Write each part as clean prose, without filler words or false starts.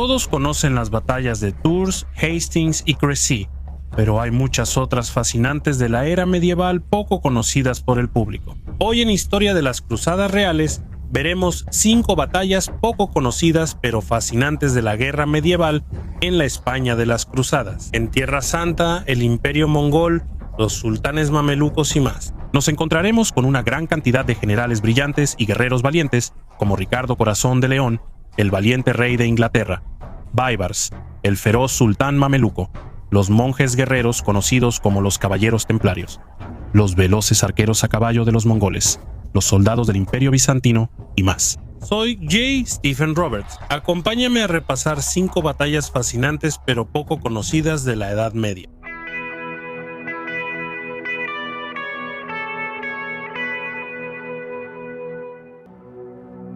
Todos conocen las batallas de Tours, Hastings y Crécy, pero hay muchas otras fascinantes de la era medieval poco conocidas por el público. Hoy en Historia de las Cruzadas Reales veremos 5 batallas poco conocidas pero fascinantes de la guerra medieval en la España de las Cruzadas, en Tierra Santa, el Imperio Mongol, los sultanes mamelucos y más. Nos encontraremos con una gran cantidad de generales brillantes y guerreros valientes, como Ricardo Corazón de León, el valiente rey de Inglaterra, Baibars, el feroz sultán mameluco, los monjes guerreros conocidos como los caballeros templarios, los veloces arqueros a caballo de los mongoles, los soldados del Imperio Bizantino y más. Soy J. Stephen Roberts. Acompáñame a repasar 5 batallas fascinantes pero poco conocidas de la Edad Media.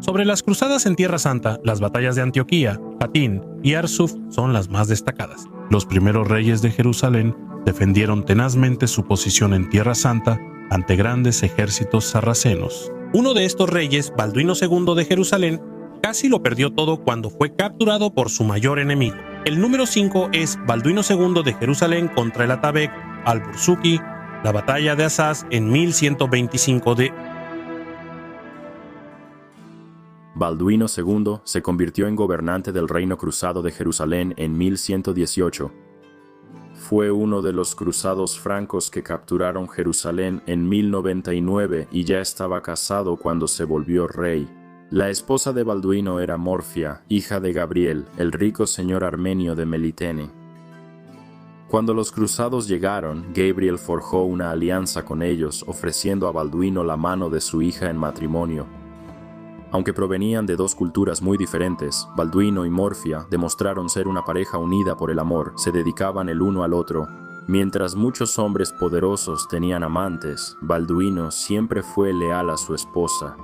Sobre las cruzadas en Tierra Santa, las batallas de Antioquía, Hattin y Arsuf son las más destacadas. Los primeros reyes de Jerusalén defendieron tenazmente su posición en Tierra Santa ante grandes ejércitos sarracenos. Uno de estos reyes, Balduino II de Jerusalén, casi lo perdió todo cuando fue capturado por su mayor enemigo. El número 5 es Balduino II de Jerusalén contra el Atabeg al-Bursuki, la batalla de Azaz en 1125 de... Balduino II se convirtió en gobernante del Reino Cruzado de Jerusalén en 1118. Fue uno de los cruzados francos que capturaron Jerusalén en 1099 y ya estaba casado cuando se volvió rey. La esposa de Balduino era Morfia, hija de Gabriel, el rico señor armenio de Melitene. Cuando los cruzados llegaron, Gabriel forjó una alianza con ellos, ofreciendo a Balduino la mano de su hija en matrimonio. Aunque provenían de 2 culturas muy diferentes, Balduino y Morfia demostraron ser una pareja unida por el amor, se dedicaban el uno al otro. Mientras muchos hombres poderosos tenían amantes, Balduino siempre fue leal a su esposa.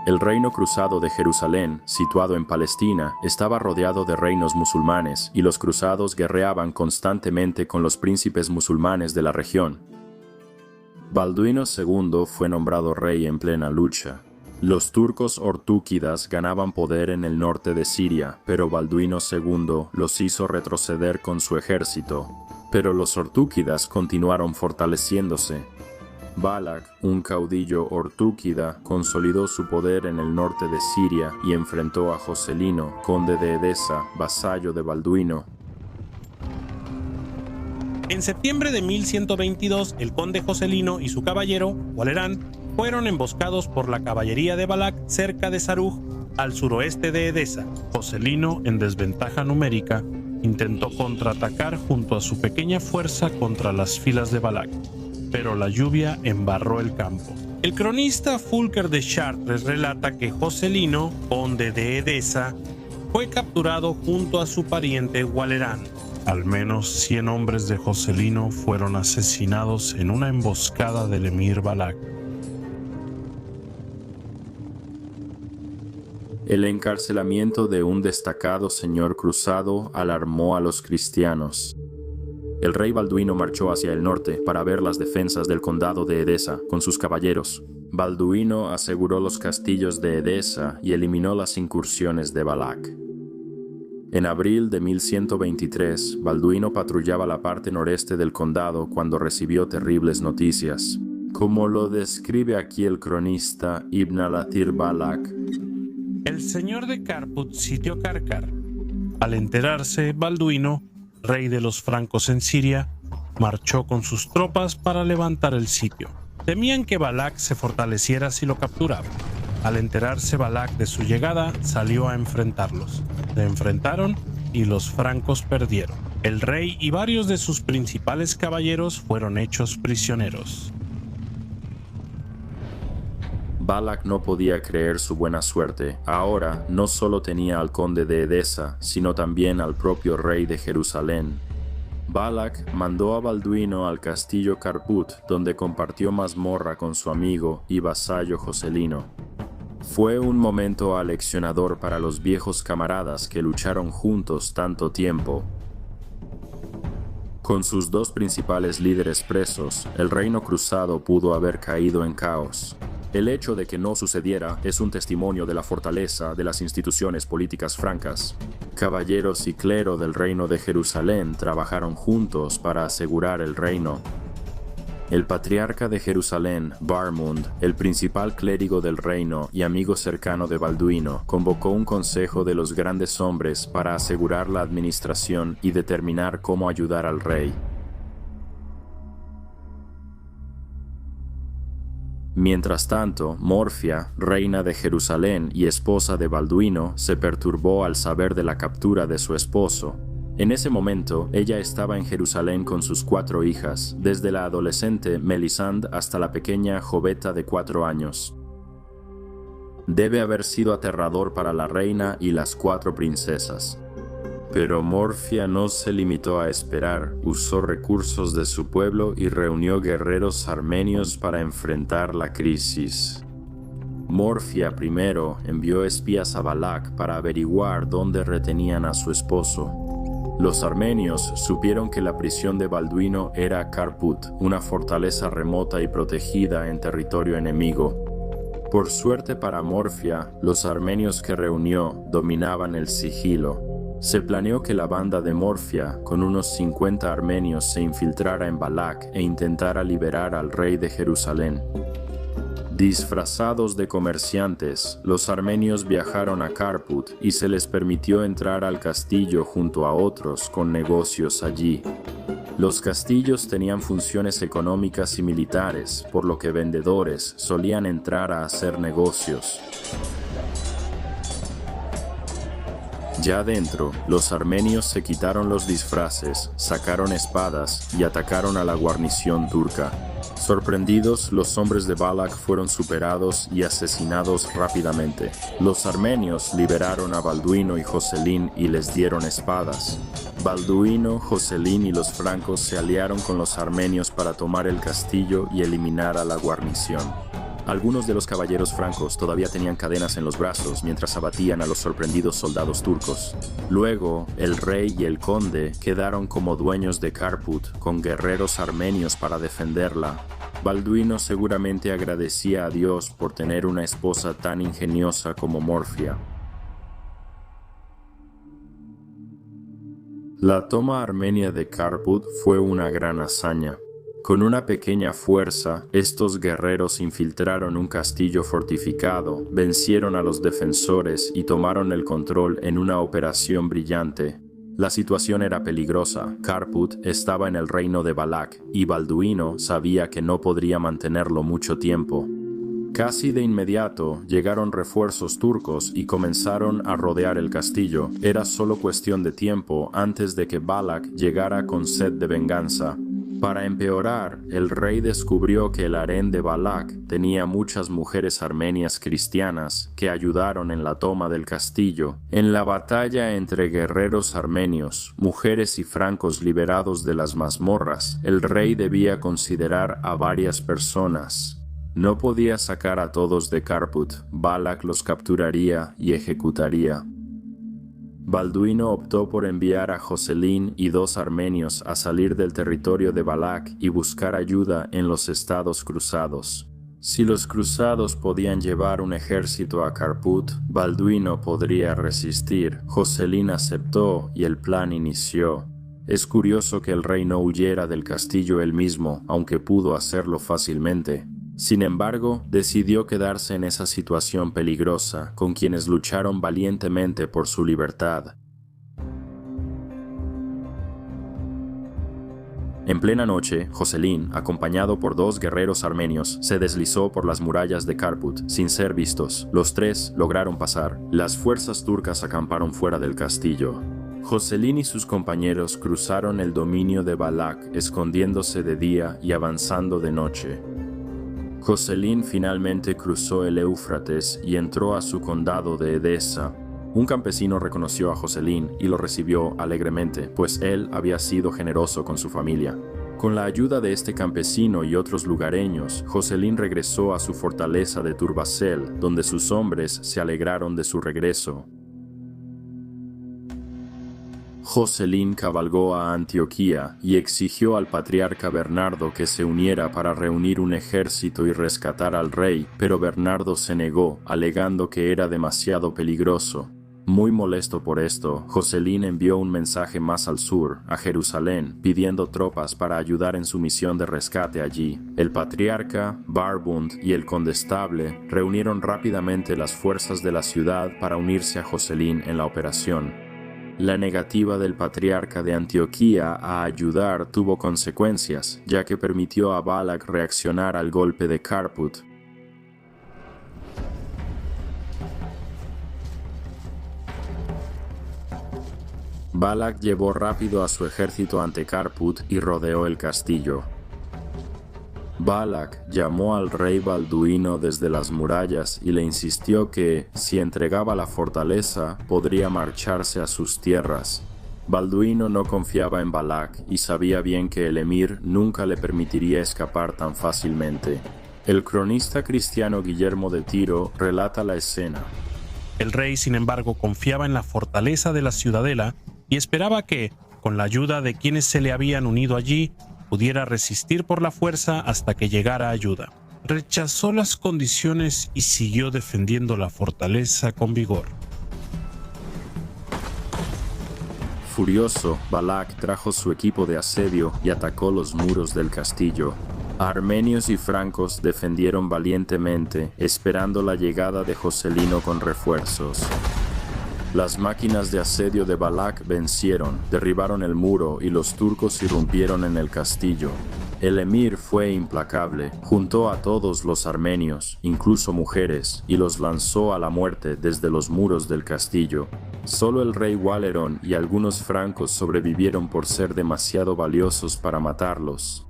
El reino cruzado de Jerusalén, situado en Palestina, estaba rodeado de reinos musulmanes y los cruzados guerreaban constantemente con los príncipes musulmanes de la región. Balduino II fue nombrado rey en plena lucha. Los turcos ortúquidas ganaban poder en el norte de Siria, pero Balduino II los hizo retroceder con su ejército. Pero los ortúquidas continuaron fortaleciéndose. Balak, un caudillo ortúquida, consolidó su poder en el norte de Siria y enfrentó a Joselino, conde de Edesa, vasallo de Balduino. En septiembre de 1122, el conde Joselino y su caballero, Walerán, fueron emboscados por la caballería de Balak cerca de Saruj, al suroeste de Edesa. Joselino, en desventaja numérica, intentó contraatacar junto a su pequeña fuerza contra las filas de Balak, pero la lluvia embarró el campo. El cronista Fulker de Chartres relata que Joselino, conde de Edesa, fue capturado junto a su pariente Walerán. Al menos 100 hombres de Joselino fueron asesinados en una emboscada del emir Balak. El encarcelamiento de un destacado señor cruzado alarmó a los cristianos. El rey Balduino marchó hacia el norte para ver las defensas del condado de Edesa con sus caballeros. Balduino aseguró los castillos de Edesa y eliminó las incursiones de Balak. En abril de 1123, Balduino patrullaba la parte noreste del condado cuando recibió terribles noticias. Como lo describe aquí el cronista Ibn al-Athir Balak, el señor de Carput sitió Karkar. Al enterarse, Balduino, rey de los francos en Siria, marchó con sus tropas para levantar el sitio. Temían que Balak se fortaleciera si lo capturaba. Al enterarse Balak de su llegada, salió a enfrentarlos. Se enfrentaron y los francos perdieron. El rey y varios de sus principales caballeros fueron hechos prisioneros. Balak no podía creer su buena suerte. Ahora no solo tenía al conde de Edesa, sino también al propio rey de Jerusalén. Balak mandó a Balduino al castillo Carput, donde compartió mazmorra con su amigo y vasallo Joselino. Fue un momento aleccionador para los viejos camaradas que lucharon juntos tanto tiempo. Con sus 2 principales líderes presos, el reino cruzado pudo haber caído en caos. El hecho de que no sucediera es un testimonio de la fortaleza de las instituciones políticas francas. Caballeros y clero del reino de Jerusalén trabajaron juntos para asegurar el reino. El patriarca de Jerusalén, Barmund, el principal clérigo del reino y amigo cercano de Balduino, convocó un consejo de los grandes hombres para asegurar la administración y determinar cómo ayudar al rey. Mientras tanto, Morfia, reina de Jerusalén y esposa de Balduino, se perturbó al saber de la captura de su esposo. En ese momento, ella estaba en Jerusalén con sus 4 hijas, desde la adolescente Melisande hasta la pequeña Joveta de 4 años. Debe haber sido aterrador para la reina y las 4 princesas. Pero Morfia no se limitó a esperar, usó recursos de su pueblo y reunió guerreros armenios para enfrentar la crisis. Morfia primero envió espías a Balak para averiguar dónde retenían a su esposo. Los armenios supieron que la prisión de Balduino era Karput, una fortaleza remota y protegida en territorio enemigo. Por suerte para Morfia, los armenios que reunió dominaban el sigilo. Se planeó que la banda de Morfia, con unos 50 armenios, se infiltrara en Balak e intentara liberar al rey de Jerusalén. Disfrazados de comerciantes, los armenios viajaron a Karput y se les permitió entrar al castillo junto a otros con negocios allí. Los castillos tenían funciones económicas y militares, por lo que vendedores solían entrar a hacer negocios. Ya dentro, los armenios se quitaron los disfraces, sacaron espadas y atacaron a la guarnición turca. Sorprendidos, los hombres de Balak fueron superados y asesinados rápidamente. Los armenios liberaron a Balduino y Jocelyn y les dieron espadas. Balduino, Jocelyn y los francos se aliaron con los armenios para tomar el castillo y eliminar a la guarnición. Algunos de los caballeros francos todavía tenían cadenas en los brazos mientras abatían a los sorprendidos soldados turcos. Luego, el rey y el conde quedaron como dueños de Karput, con guerreros armenios para defenderla. Balduino seguramente agradecía a Dios por tener una esposa tan ingeniosa como Morfia. La toma armenia de Karput fue una gran hazaña. Con una pequeña fuerza, estos guerreros infiltraron un castillo fortificado, vencieron a los defensores y tomaron el control en una operación brillante. La situación era peligrosa. Karput estaba en el reino de Balak y Balduino sabía que no podría mantenerlo mucho tiempo. Casi de inmediato llegaron refuerzos turcos y comenzaron a rodear el castillo. Era solo cuestión de tiempo antes de que Balak llegara con sed de venganza. Para empeorar, el rey descubrió que el harén de Balak tenía muchas mujeres armenias cristianas que ayudaron en la toma del castillo. En la batalla entre guerreros armenios, mujeres y francos liberados de las mazmorras, el rey debía considerar a varias personas. No podía sacar a todos de Karput, Balak los capturaría y ejecutaría. Balduino optó por enviar a Jocelyn y 2 armenios a salir del territorio de Balak y buscar ayuda en los estados cruzados. Si los cruzados podían llevar un ejército a Karput, Balduino podría resistir. Jocelyn aceptó y el plan inició. Es curioso que el rey no huyera del castillo él mismo, aunque pudo hacerlo fácilmente. Sin embargo, decidió quedarse en esa situación peligrosa, con quienes lucharon valientemente por su libertad. En plena noche, Jocelyn, acompañado por 2 guerreros armenios, se deslizó por las murallas de Karput, sin ser vistos. Los 3 lograron pasar. Las fuerzas turcas acamparon fuera del castillo. Jocelyn y sus compañeros cruzaron el dominio de Balak, escondiéndose de día y avanzando de noche. Jocelyn finalmente cruzó el Éufrates y entró a su condado de Edesa. Un campesino reconoció a Jocelyn y lo recibió alegremente, pues él había sido generoso con su familia. Con la ayuda de este campesino y otros lugareños, Jocelyn regresó a su fortaleza de Turbasel, donde sus hombres se alegraron de su regreso. Jocelyn cabalgó a Antioquía y exigió al patriarca Bernardo que se uniera para reunir un ejército y rescatar al rey, pero Bernardo se negó, alegando que era demasiado peligroso. Muy molesto por esto, Jocelyn envió un mensaje más al sur, a Jerusalén, pidiendo tropas para ayudar en su misión de rescate allí. El patriarca, Barbund y el condestable reunieron rápidamente las fuerzas de la ciudad para unirse a Jocelyn en la operación. La negativa del patriarca de Antioquía a ayudar tuvo consecuencias, ya que permitió a Balak reaccionar al golpe de Carput. Balak llevó rápido a su ejército ante Carput y rodeó el castillo. Balak llamó al rey Balduino desde las murallas y le insistió que, si entregaba la fortaleza, podría marcharse a sus tierras. Balduino no confiaba en Balak y sabía bien que el emir nunca le permitiría escapar tan fácilmente. El cronista cristiano Guillermo de Tiro relata la escena. El rey, sin embargo, confiaba en la fortaleza de la ciudadela y esperaba que, con la ayuda de quienes se le habían unido allí, pudiera resistir por la fuerza hasta que llegara ayuda. Rechazó las condiciones y siguió defendiendo la fortaleza con vigor. Furioso, Balak trajo su equipo de asedio y atacó los muros del castillo. Armenios y francos defendieron valientemente, esperando la llegada de Jocelino con refuerzos. Las máquinas de asedio de Balak vencieron, derribaron el muro y los turcos irrumpieron en el castillo. El emir fue implacable, juntó a todos los armenios, incluso mujeres, y los lanzó a la muerte desde los muros del castillo. Solo el rey Waleron y algunos francos sobrevivieron por ser demasiado valiosos para matarlos.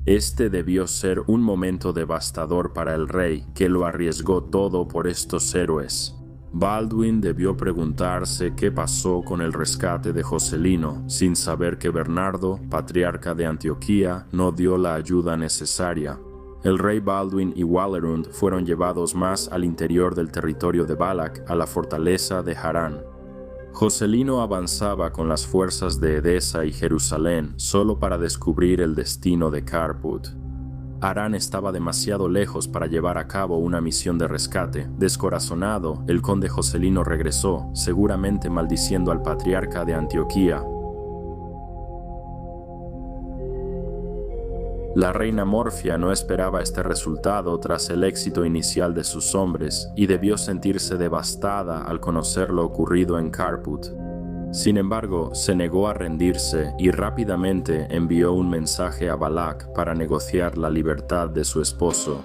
Este debió ser un momento devastador para el rey, que lo arriesgó todo por estos héroes. Baldwin debió preguntarse qué pasó con el rescate de Jocelino, sin saber que Bernardo, patriarca de Antioquía, no dio la ayuda necesaria. El rey Baldwin y Walerund fueron llevados más al interior del territorio de Balak, a la fortaleza de Harán. Jocelino avanzaba con las fuerzas de Edesa y Jerusalén solo para descubrir el destino de Carput. Harán estaba demasiado lejos para llevar a cabo una misión de rescate. Descorazonado, el conde Jocelino regresó, seguramente maldiciendo al patriarca de Antioquía. La reina Morfia no esperaba este resultado tras el éxito inicial de sus hombres y debió sentirse devastada al conocer lo ocurrido en Carput. Sin embargo, se negó a rendirse y rápidamente envió un mensaje a Balak para negociar la libertad de su esposo.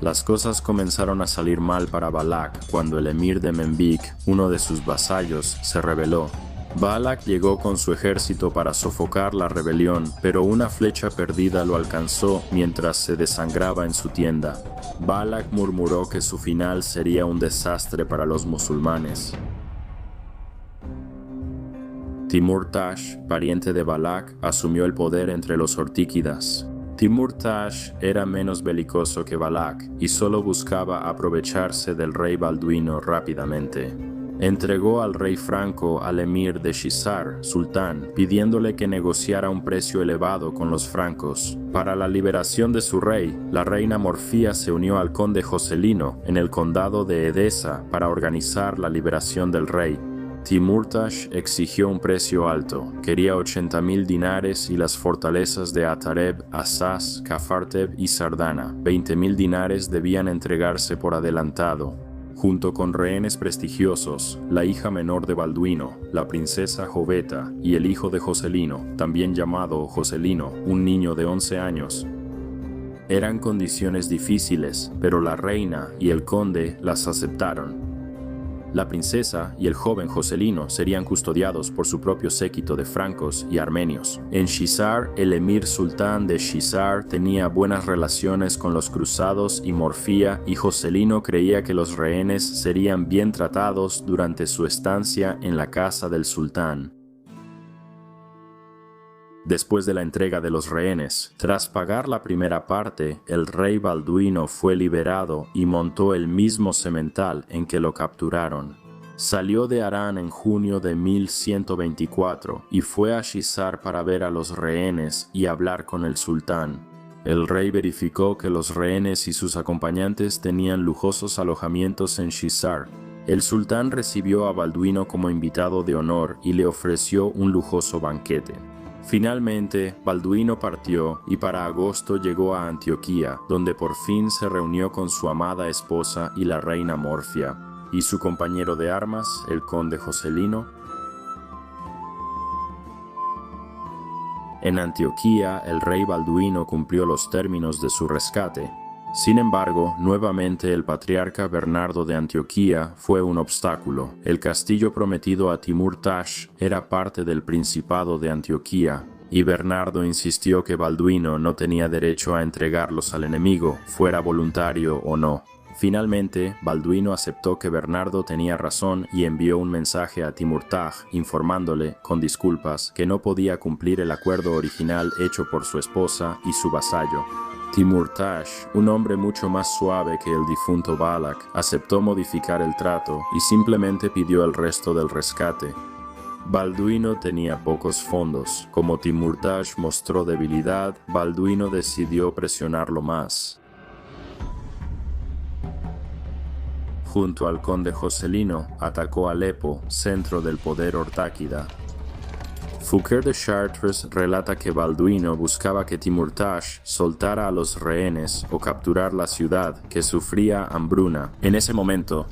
Las cosas comenzaron a salir mal para Balak cuando el emir de Menbik, uno de sus vasallos, se rebeló. Balak llegó con su ejército para sofocar la rebelión, pero una flecha perdida lo alcanzó mientras se desangraba en su tienda. Balak murmuró que su final sería un desastre para los musulmanes. Timur-Tash, pariente de Balak, asumió el poder entre los ortíquidas. Timur-Tash era menos belicoso que Balak y solo buscaba aprovecharse del rey Balduino rápidamente. Entregó al rey franco al emir de Shisar, sultán, pidiéndole que negociara un precio elevado con los francos. Para la liberación de su rey, la reina Morfía se unió al conde Jocelino en el condado de Edesa para organizar la liberación del rey. Timur-Tash exigió un precio alto, quería 80,000 dinares y las fortalezas de Atareb, Asas, Cafarteb y Sardana. 20,000 dinares debían entregarse por adelantado. Junto con rehenes prestigiosos, la hija menor de Balduino, la princesa Joveta y el hijo de Jocelino, también llamado Jocelino, un niño de 11 años. Eran condiciones difíciles, pero la reina y el conde las aceptaron. La princesa y el joven Jocelino serían custodiados por su propio séquito de francos y armenios. En Shisar, el emir sultán de Shisar tenía buenas relaciones con los cruzados y Morfía, y Jocelino creía que los rehenes serían bien tratados durante su estancia en la casa del sultán. Después de la entrega de los rehenes, tras pagar la primera parte, el rey Balduino fue liberado y montó el mismo semental en que lo capturaron. Salió de Harán en junio de 1124 y fue a Shizar para ver a los rehenes y hablar con el sultán. El rey verificó que los rehenes y sus acompañantes tenían lujosos alojamientos en Shizar. El sultán recibió a Balduino como invitado de honor y le ofreció un lujoso banquete. Finalmente, Balduino partió y para agosto llegó a Antioquía, donde por fin se reunió con su amada esposa y la reina Morfia, y su compañero de armas, el conde Joselino. En Antioquía, el rey Balduino cumplió los términos de su rescate. Sin embargo, nuevamente el patriarca Bernardo de Antioquía fue un obstáculo. El castillo prometido a Timur Tash era parte del Principado de Antioquía, y Bernardo insistió que Balduino no tenía derecho a entregarlos al enemigo, fuera voluntario o no. Finalmente, Balduino aceptó que Bernardo tenía razón y envió un mensaje a Timurtaj informándole, con disculpas, que no podía cumplir el acuerdo original hecho por su esposa y su vasallo. Timurtaj, un hombre mucho más suave que el difunto Balak, aceptó modificar el trato y simplemente pidió el resto del rescate. Balduino tenía pocos fondos. Como Timurtaj mostró debilidad, Balduino decidió presionarlo más. Junto al conde Joselino, atacó Alepo, centro del poder ortáquida. Fouquer de Chartres relata que Balduino buscaba que Timurtaj soltara a los rehenes o capturar la ciudad, que sufría hambruna. En ese momento,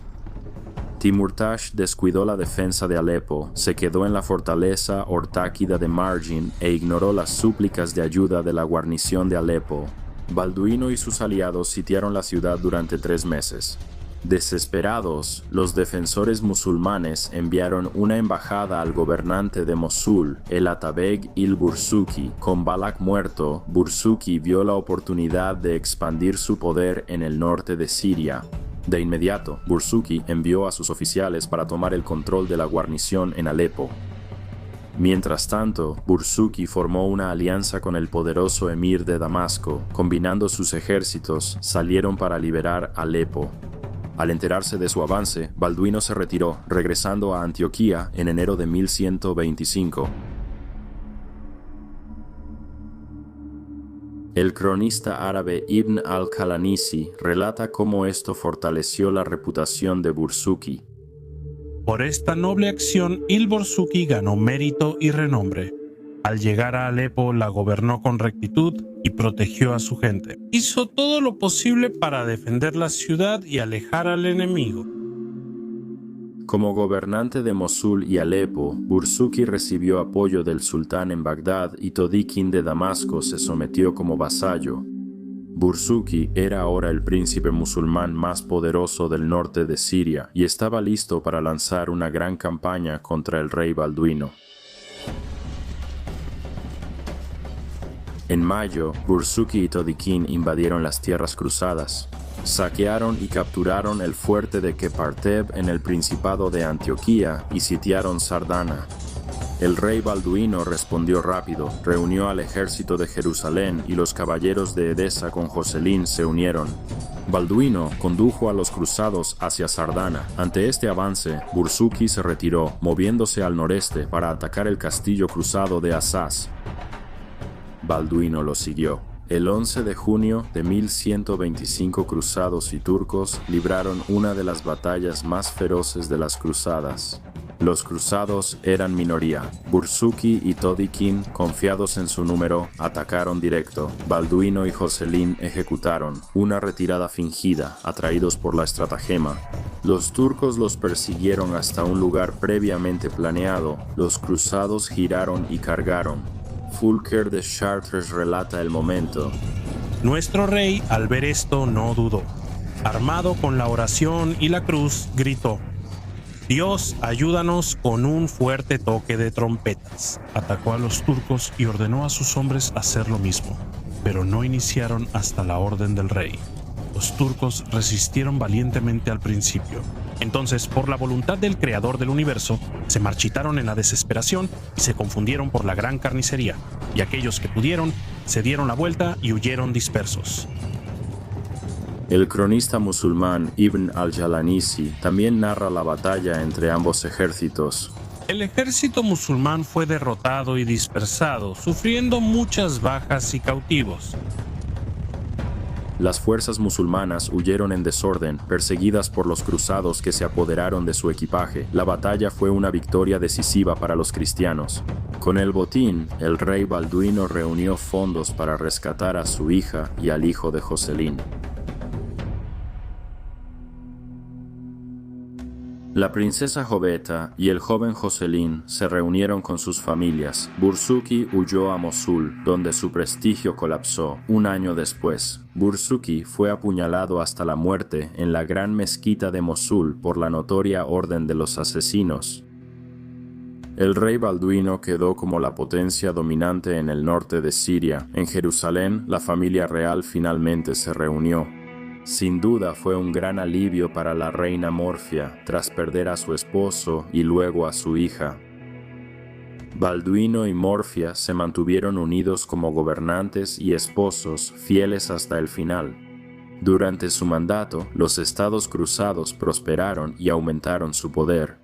Timurtaj descuidó la defensa de Alepo, se quedó en la fortaleza ortáquida de Margin e ignoró las súplicas de ayuda de la guarnición de Alepo. Balduino y sus aliados sitiaron la ciudad durante 3 meses. Desesperados, los defensores musulmanes enviaron una embajada al gobernante de Mosul, el Atabeg il-Bursuki. Con Balak muerto, Bursuki vio la oportunidad de expandir su poder en el norte de Siria. De inmediato, Bursuki envió a sus oficiales para tomar el control de la guarnición en Alepo. Mientras tanto, Bursuki formó una alianza con el poderoso emir de Damasco. Combinando sus ejércitos, salieron para liberar Alepo. Al enterarse de su avance, Balduino se retiró, regresando a Antioquía en enero de 1125. El cronista árabe Ibn al-Qalanisi relata cómo esto fortaleció la reputación de Bursuki. Por esta noble acción, il-Bursuki ganó mérito y renombre. Al llegar a Alepo, la gobernó con rectitud y protegió a su gente. Hizo todo lo posible para defender la ciudad y alejar al enemigo. Como gobernante de Mosul y Alepo, Bursuki recibió apoyo del sultán en Bagdad y Todikin de Damasco se sometió como vasallo. Bursuki era ahora el príncipe musulmán más poderoso del norte de Siria y estaba listo para lanzar una gran campaña contra el rey Balduino. En mayo, Bursuki y Todikin invadieron las tierras cruzadas. Saquearon y capturaron el fuerte de Keparteb en el Principado de Antioquía y sitiaron Sardana. El rey Balduino respondió rápido, reunió al ejército de Jerusalén y los caballeros de Edesa con Joselín se unieron. Balduino condujo a los cruzados hacia Sardana. Ante este avance, Bursuki se retiró, moviéndose al noreste para atacar el castillo cruzado de Asaz. Balduino lo siguió. El 11 de junio de 1125 cruzados y turcos libraron una de las batallas más feroces de las cruzadas. Los cruzados eran minoría. Bursuki y Todikin, confiados en su número, atacaron directo. Balduino y Joselín ejecutaron una retirada fingida, atraídos por la estratagema. Los turcos los persiguieron hasta un lugar previamente planeado. Los cruzados giraron y cargaron. Fouquer de Chartres relata el momento. Nuestro rey, al ver esto, no dudó. Armado con la oración y la cruz, gritó: Dios, ayúdanos, con un fuerte toque de trompetas. Atacó a los turcos y ordenó a sus hombres hacer lo mismo, pero no iniciaron hasta la orden del rey. Los turcos resistieron valientemente al principio. Entonces, por la voluntad del creador del universo, se marchitaron en la desesperación y se confundieron por la gran carnicería, y aquellos que pudieron se dieron la vuelta y huyeron dispersos. El cronista musulmán Ibn al-Jalanisi también narra la batalla entre ambos ejércitos. El ejército musulmán fue derrotado y dispersado, sufriendo muchas bajas y cautivos. Las fuerzas musulmanas huyeron en desorden, perseguidas por los cruzados que se apoderaron de su equipaje. La batalla fue una victoria decisiva para los cristianos. Con el botín, el rey Balduino reunió fondos para rescatar a su hija y al hijo de Jocelyn. La princesa Joveta y el joven Jocelyn se reunieron con sus familias. Bursuki huyó a Mosul, donde su prestigio colapsó. Un año después, Bursuki fue apuñalado hasta la muerte en la gran mezquita de Mosul por la notoria Orden de los Asesinos. El rey Balduino quedó como la potencia dominante en el norte de Siria. En Jerusalén, la familia real finalmente se reunió. Sin duda fue un gran alivio para la reina Morfia tras perder a su esposo y luego a su hija. Balduino y Morfia se mantuvieron unidos como gobernantes y esposos fieles hasta el final. Durante su mandato, los estados cruzados prosperaron y aumentaron su poder.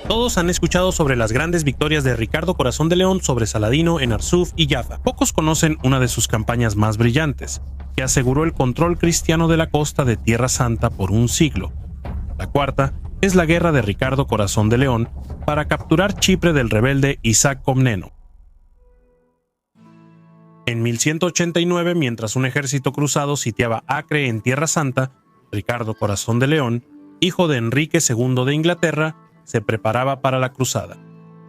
Todos han escuchado sobre las grandes victorias de Ricardo Corazón de León sobre Saladino en Arsuf y Jaffa. Pocos conocen una de sus campañas más brillantes, que aseguró el control cristiano de la costa de Tierra Santa por un siglo. La cuarta es la guerra de Ricardo Corazón de León para capturar Chipre del rebelde Isaac Comneno. En 1189, mientras un ejército cruzado sitiaba Acre en Tierra Santa, Ricardo Corazón de León, hijo de Enrique II de Inglaterra, se preparaba para la cruzada.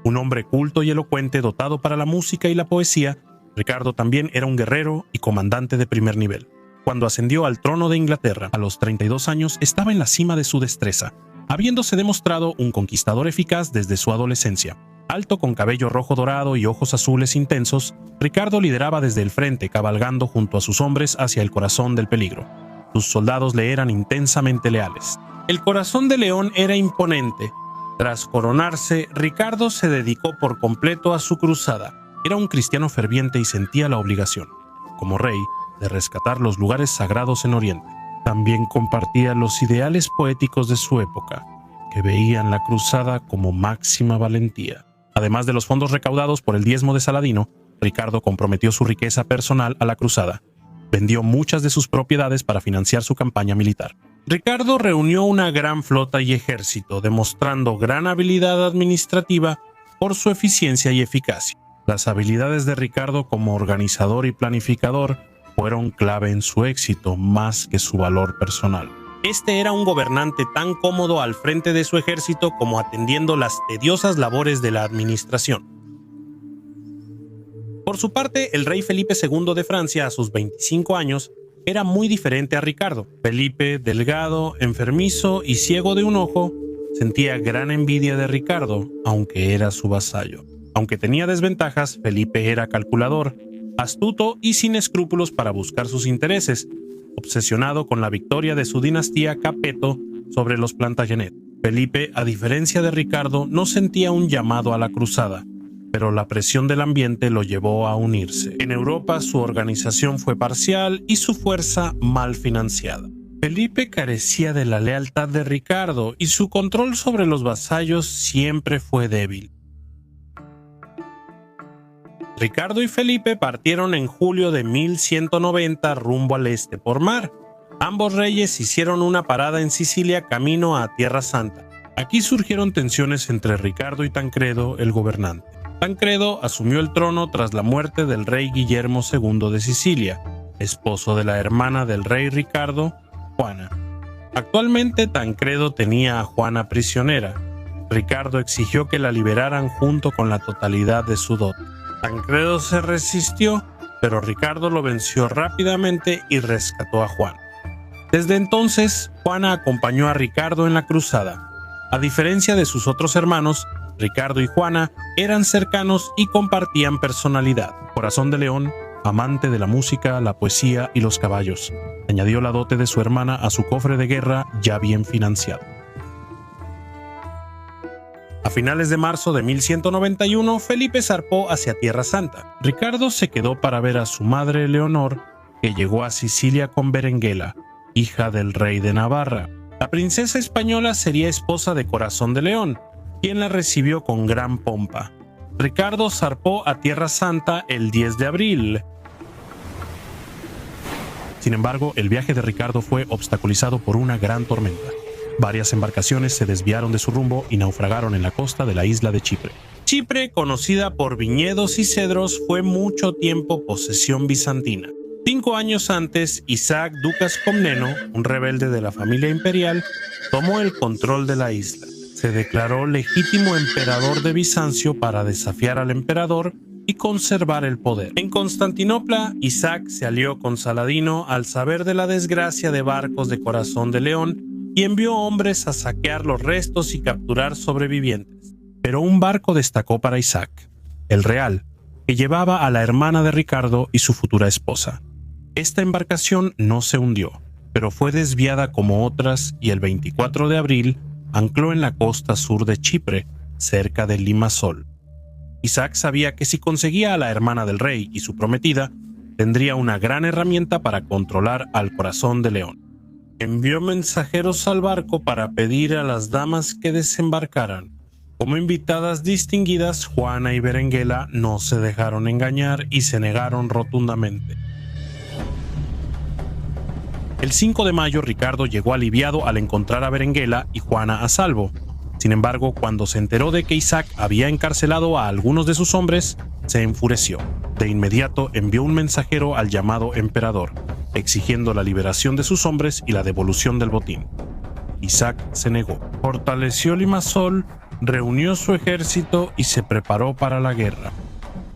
Un hombre culto y elocuente dotado para la música y la poesía, Ricardo también era un guerrero y comandante de primer nivel. Cuando ascendió al trono de Inglaterra a los 32 años, estaba en la cima de su destreza, habiéndose demostrado un conquistador eficaz desde su adolescencia. Alto con cabello rojo dorado y ojos azules intensos, Ricardo lideraba desde el frente, cabalgando junto a sus hombres hacia el corazón del peligro. Sus soldados le eran intensamente leales. El Corazón de León era imponente. Tras coronarse, Ricardo se dedicó por completo a su cruzada. Era un cristiano ferviente y sentía la obligación, como rey, de rescatar los lugares sagrados en Oriente. También compartía los ideales poéticos de su época, que veían la cruzada como máxima valentía. Además de los fondos recaudados por el diezmo de Saladino, Ricardo comprometió su riqueza personal a la cruzada. Vendió muchas de sus propiedades para financiar su campaña militar. Ricardo reunió una gran flota y ejército, demostrando gran habilidad administrativa por su eficiencia y eficacia. Las habilidades de Ricardo como organizador y planificador fueron clave en su éxito más que su valor personal. Este era un gobernante tan cómodo al frente de su ejército como atendiendo las tediosas labores de la administración. Por su parte, el rey Felipe II de Francia, a sus 25 años, era muy diferente a Ricardo. Felipe, delgado, enfermizo y ciego de un ojo, sentía gran envidia de Ricardo, aunque era su vasallo. Aunque tenía desventajas, Felipe era calculador, astuto y sin escrúpulos para buscar sus intereses, obsesionado con la victoria de su dinastía Capeto sobre los Plantagenet. Felipe, a diferencia de Ricardo, no sentía un llamado a la cruzada, pero la presión del ambiente lo llevó a unirse. En Europa, su organización fue parcial y su fuerza mal financiada. Felipe carecía de la lealtad de Ricardo y su control sobre los vasallos siempre fue débil. Ricardo y Felipe partieron en julio de 1190 rumbo al este por mar. Ambos reyes hicieron una parada en Sicilia camino a Tierra Santa. Aquí surgieron tensiones entre Ricardo y Tancredo, el gobernante. Tancredo asumió el trono tras la muerte del rey Guillermo II de Sicilia, esposo de la hermana del rey Ricardo, Juana. Actualmente Tancredo tenía a Juana prisionera. Ricardo exigió que la liberaran junto con la totalidad de su dote. Tancredo se resistió, pero Ricardo lo venció rápidamente y rescató a Juana. Desde entonces, Juana acompañó a Ricardo en la cruzada. A diferencia de sus otros hermanos, Ricardo y Juana eran cercanos y compartían personalidad. Corazón de León, amante de la música, la poesía y los caballos, añadió la dote de su hermana a su cofre de guerra ya bien financiado. A finales de marzo de 1191, Felipe zarpó hacia Tierra Santa. Ricardo se quedó para ver a su madre Leonor, que llegó a Sicilia con Berenguela, hija del rey de Navarra. La princesa española sería esposa de Corazón de León, quien la recibió con gran pompa. Ricardo zarpó a Tierra Santa el 10 de abril. Sin embargo, el viaje de Ricardo fue obstaculizado por una gran tormenta. Varias embarcaciones se desviaron de su rumbo y naufragaron en la costa de la isla de Chipre. Chipre, conocida por viñedos y cedros, fue mucho tiempo posesión bizantina. 5 años antes, Isaac Ducas Comneno, un rebelde de la familia imperial, tomó el control de la isla. Se declaró legítimo emperador de Bizancio para desafiar al emperador y conservar el poder. En Constantinopla, Isaac se alió con Saladino al saber de la desgracia de barcos de Corazón de León y envió hombres a saquear los restos y capturar sobrevivientes. Pero un barco destacó para Isaac, el Real, que llevaba a la hermana de Ricardo y su futura esposa. Esta embarcación no se hundió, pero fue desviada como otras y el 24 de abril ancló en la costa sur de Chipre, cerca de Limassol. Isaac sabía que si conseguía a la hermana del rey y su prometida, tendría una gran herramienta para controlar al Corazón de León. Envió mensajeros al barco para pedir a las damas que desembarcaran. Como invitadas distinguidas, Juana y Berenguela no se dejaron engañar y se negaron rotundamente. El 5 de mayo, Ricardo llegó aliviado al encontrar a Berenguela y Juana a salvo. Sin embargo, cuando se enteró de que Isaac había encarcelado a algunos de sus hombres, se enfureció. De inmediato envió un mensajero al llamado emperador, exigiendo la liberación de sus hombres y la devolución del botín. Isaac se negó. Fortaleció Limassol, reunió su ejército y se preparó para la guerra.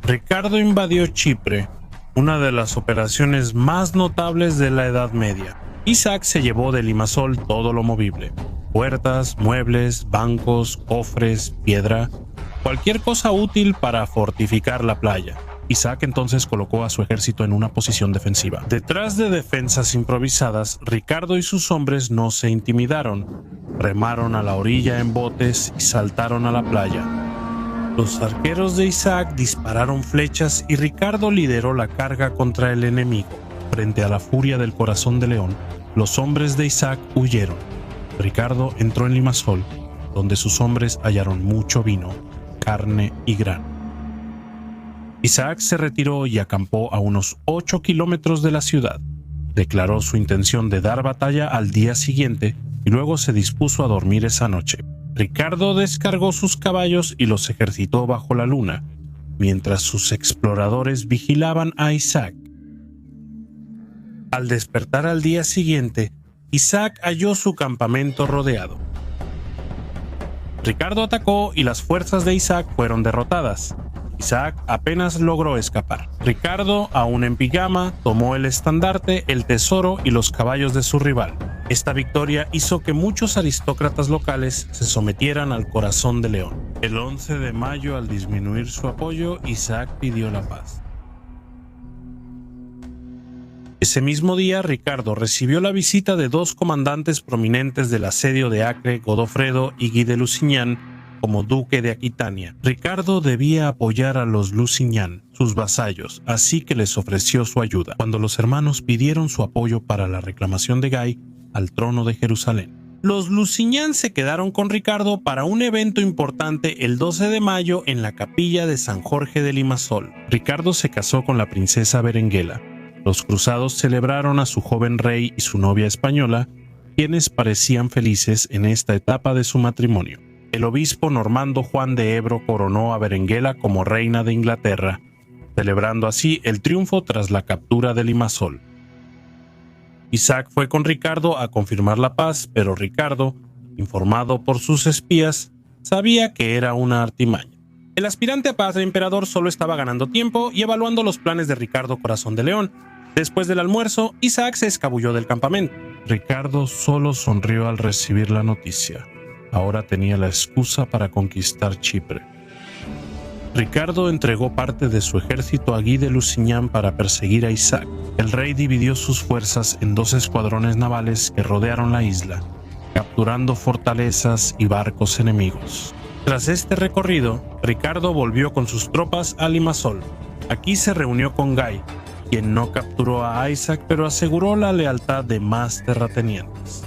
Ricardo invadió Chipre, una de las operaciones más notables de la Edad Media. Isaac se llevó de Limassol todo lo movible: puertas, muebles, bancos, cofres, piedra, cualquier cosa útil para fortificar la playa. Isaac entonces colocó a su ejército en una posición defensiva. Detrás de defensas improvisadas, Ricardo y sus hombres no se intimidaron. Remaron a la orilla en botes y saltaron a la playa. Los arqueros de Isaac dispararon flechas y Ricardo lideró la carga contra el enemigo. Frente a la furia del Corazón de León, los hombres de Isaac huyeron. Ricardo entró en Limassol, donde sus hombres hallaron mucho vino, carne y grano. Isaac se retiró y acampó a unos 8 kilómetros de la ciudad. Declaró su intención de dar batalla al día siguiente y luego se dispuso a dormir esa noche. Ricardo descargó sus caballos y los ejercitó bajo la luna, mientras sus exploradores vigilaban a Isaac. Al despertar al día siguiente, Isaac halló su campamento rodeado. Ricardo atacó y las fuerzas de Isaac fueron derrotadas. Isaac apenas logró escapar. Ricardo, aún en pijama, tomó el estandarte, el tesoro y los caballos de su rival. Esta victoria hizo que muchos aristócratas locales se sometieran al Corazón de León. El 11 de mayo, al disminuir su apoyo, Isaac pidió la paz. Ese mismo día, Ricardo recibió la visita de 2 comandantes prominentes del asedio de Acre, Godofredo y Guy de Lusignan, como duque de Aquitania. Ricardo debía apoyar a los Lusignan, sus vasallos, así que les ofreció su ayuda. Cuando los hermanos pidieron su apoyo para la reclamación de Guy al trono de Jerusalén, los Lusignan se quedaron con Ricardo para un evento importante el 12 de mayo en la capilla de San Jorge de Limassol. Ricardo se casó con la princesa Berenguela. Los cruzados celebraron a su joven rey y su novia española, quienes parecían felices en esta etapa de su matrimonio. El obispo normando Juan de Ebro coronó a Berenguela como reina de Inglaterra, celebrando así el triunfo tras la captura de Limassol. Isaac fue con Ricardo a confirmar la paz, pero Ricardo, informado por sus espías, sabía que era una artimaña. El aspirante a padre emperador solo estaba ganando tiempo y evaluando los planes de Ricardo Corazón de León. Después del almuerzo, Isaac se escabulló del campamento. Ricardo solo sonrió al recibir la noticia. Ahora tenía la excusa para conquistar Chipre. Ricardo entregó parte de su ejército a Guy de Lusignan para perseguir a Isaac. El rey dividió sus fuerzas en 2 escuadrones navales que rodearon la isla, capturando fortalezas y barcos enemigos. Tras este recorrido, Ricardo volvió con sus tropas a Limassol. Aquí se reunió con Guy, quien no capturó a Isaac, pero aseguró la lealtad de más terratenientes.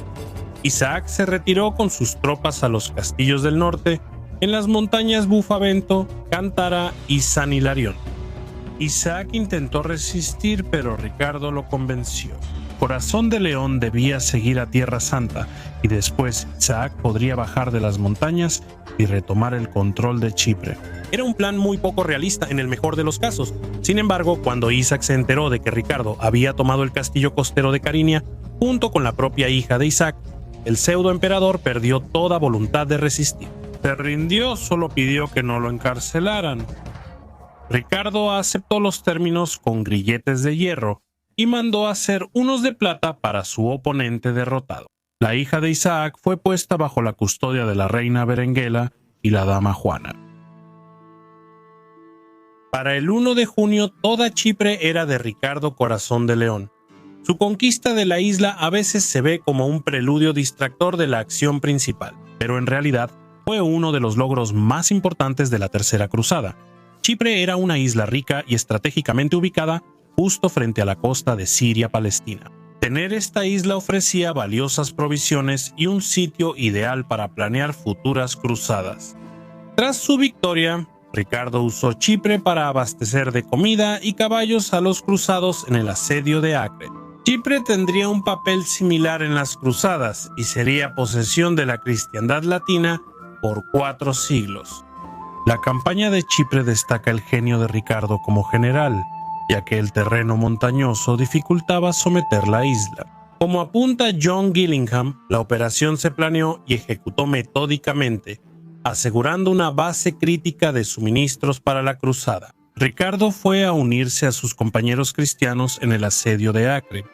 Isaac se retiró con sus tropas a los castillos del norte, en las montañas Bufavento, Cántara y San Hilarión. Isaac intentó resistir, pero Ricardo lo convenció. Corazón de León debía seguir a Tierra Santa, y después Isaac podría bajar de las montañas y retomar el control de Chipre. Era un plan muy poco realista en el mejor de los casos. Sin embargo, cuando Isaac se enteró de que Ricardo había tomado el castillo costero de Carinia, junto con la propia hija de Isaac, el pseudoemperador perdió toda voluntad de resistir. Se rindió, solo pidió que no lo encarcelaran. Ricardo aceptó los términos con grilletes de hierro y mandó hacer unos de plata para su oponente derrotado. La hija de Isaac fue puesta bajo la custodia de la reina Berenguela y la dama Juana. Para el 1 de junio, toda Chipre era de Ricardo Corazón de León. Su conquista de la isla a veces se ve como un preludio distractor de la acción principal, pero en realidad fue uno de los logros más importantes de la Tercera Cruzada. Chipre era una isla rica y estratégicamente ubicada justo frente a la costa de Siria-Palestina. Tener esta isla ofrecía valiosas provisiones y un sitio ideal para planear futuras cruzadas. Tras su victoria, Ricardo usó Chipre para abastecer de comida y caballos a los cruzados en el asedio de Acre. Chipre tendría un papel similar en las cruzadas y sería posesión de la cristiandad latina por 4 siglos. La campaña de Chipre destaca el genio de Ricardo como general, ya que el terreno montañoso dificultaba someter la isla. Como apunta John Gillingham, la operación se planeó y ejecutó metódicamente, asegurando una base crítica de suministros para la cruzada. Ricardo fue a unirse a sus compañeros cristianos en el asedio de Acre.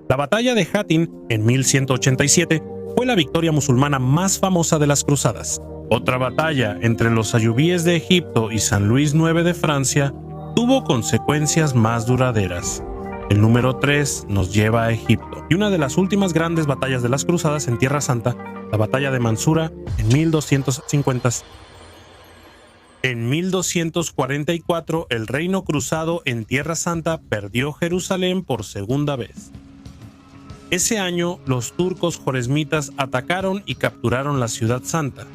La batalla de Hattin, en 1187, fue la victoria musulmana más famosa de las cruzadas. Otra batalla entre los ayubíes de Egipto y San Luis IX de Francia tuvo consecuencias más duraderas. El número 3 nos lleva a Egipto, y una de las últimas grandes batallas de las cruzadas en Tierra Santa, la batalla de Mansura, en 1250. En 1244, el reino cruzado en Tierra Santa perdió Jerusalén por segunda vez. Ese año, los turcos joresmitas atacaron y capturaron la ciudad santa,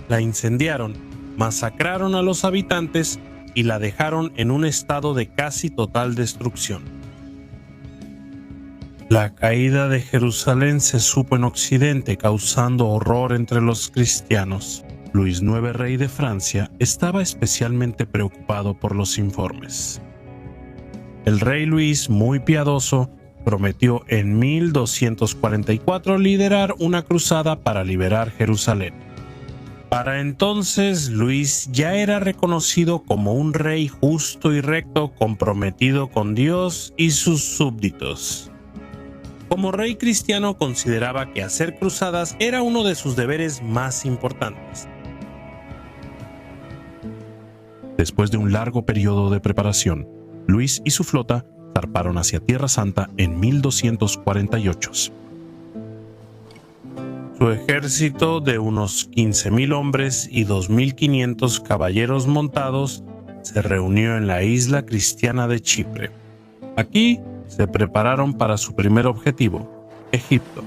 la incendiaron, masacraron a los habitantes y la dejaron en un estado de casi total destrucción. La caída de Jerusalén se supo en Occidente, causando horror entre los cristianos. Luis IX, rey de Francia, estaba especialmente preocupado por los informes. El rey Luis, muy piadoso, prometió en 1244 liderar una cruzada para liberar Jerusalén. Para entonces, Luis ya era reconocido como un rey justo y recto, comprometido con Dios y sus súbditos. Como rey cristiano, consideraba que hacer cruzadas era uno de sus deberes más importantes. Después de un largo periodo de preparación, Luis y su flota zarparon hacia Tierra Santa en 1248. Su ejército de unos 15.000 hombres y 2.500 caballeros montados se reunió en la isla cristiana de Chipre. Aquí se prepararon para su primer objetivo, Egipto.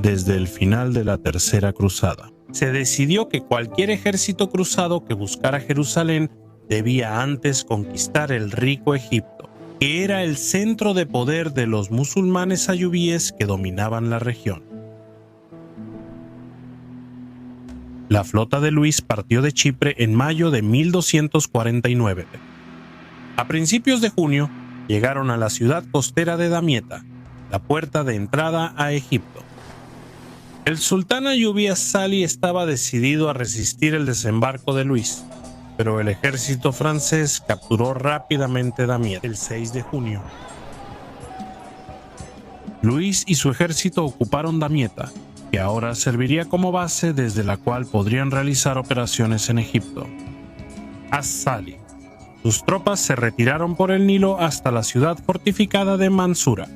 Desde el final de la Tercera Cruzada, se decidió que cualquier ejército cruzado que buscara Jerusalén debía antes conquistar el rico Egipto, que era el centro de poder de los musulmanes ayubíes que dominaban la región. La flota de Luis partió de Chipre en mayo de 1249. A principios de junio llegaron a la ciudad costera de Damieta, la puerta de entrada a Egipto. El sultán ayubí As-Sali estaba decidido a resistir el desembarco de Luis, pero el ejército francés capturó rápidamente Damieta el 6 de junio. Luis y su ejército ocuparon Damieta, que ahora serviría como base desde la cual podrían realizar operaciones en Egipto. As-Sali. Sus tropas se retiraron por el Nilo hasta la ciudad fortificada de Mansura.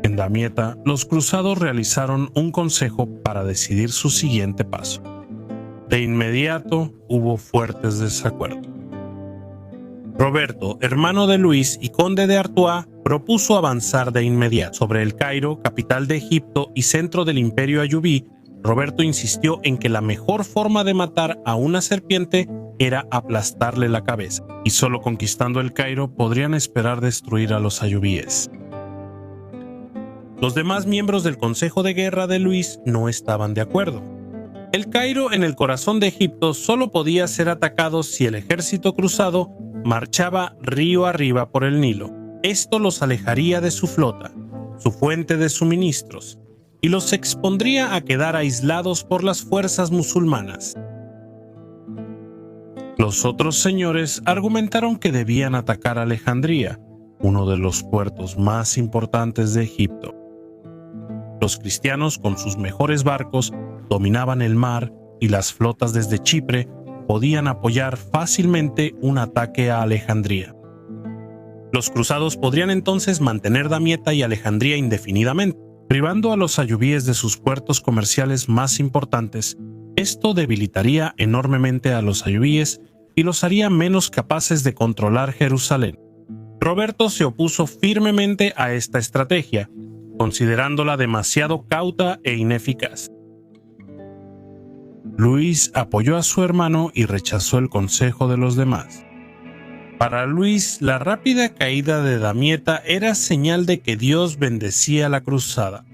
En Damieta, los cruzados realizaron un consejo para decidir su siguiente paso. De inmediato hubo fuertes desacuerdos. Roberto, hermano de Luis y conde de Artois, propuso avanzar de inmediato. Sobre el Cairo, capital de Egipto y centro del imperio ayubí, Roberto insistió en que la mejor forma de matar a una serpiente era aplastarle la cabeza, y solo conquistando el Cairo podrían esperar destruir a los ayubíes. Los demás miembros del Consejo de Guerra de Luis no estaban de acuerdo. El Cairo, en el corazón de Egipto, solo podía ser atacado si el ejército cruzado marchaba río arriba por el Nilo. Esto los alejaría de su flota, su fuente de suministros, y los expondría a quedar aislados por las fuerzas musulmanas. Los otros señores argumentaron que debían atacar Alejandría, uno de los puertos más importantes de Egipto. Los cristianos, con sus mejores barcos, dominaban el mar y las flotas desde Chipre podían apoyar fácilmente un ataque a Alejandría. Los cruzados podrían entonces mantener Damieta y Alejandría indefinidamente, privando a los ayubíes de sus puertos comerciales más importantes. Esto debilitaría enormemente a los ayubíes y los haría menos capaces de controlar Jerusalén. Roberto se opuso firmemente a esta estrategia, considerándola demasiado cauta e ineficaz. Luis apoyó a su hermano y rechazó el consejo de los demás. Para Luis, la rápida caída de Damieta era señal de que Dios bendecía la cruzada.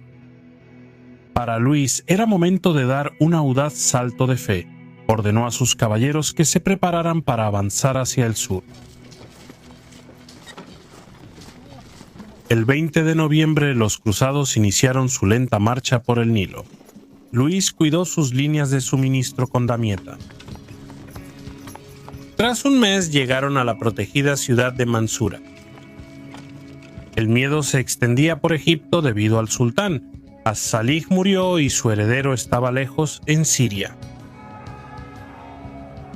Para Luis era momento de dar un audaz salto de fe. Ordenó a sus caballeros que se prepararan para avanzar hacia el sur. El 20 de noviembre los cruzados iniciaron su lenta marcha por el Nilo. Luis cuidó sus líneas de suministro con Damieta. Tras un mes llegaron a la protegida ciudad de Mansura. El miedo se extendía por Egipto debido al sultán. As-Salih murió y su heredero estaba lejos, en Siria.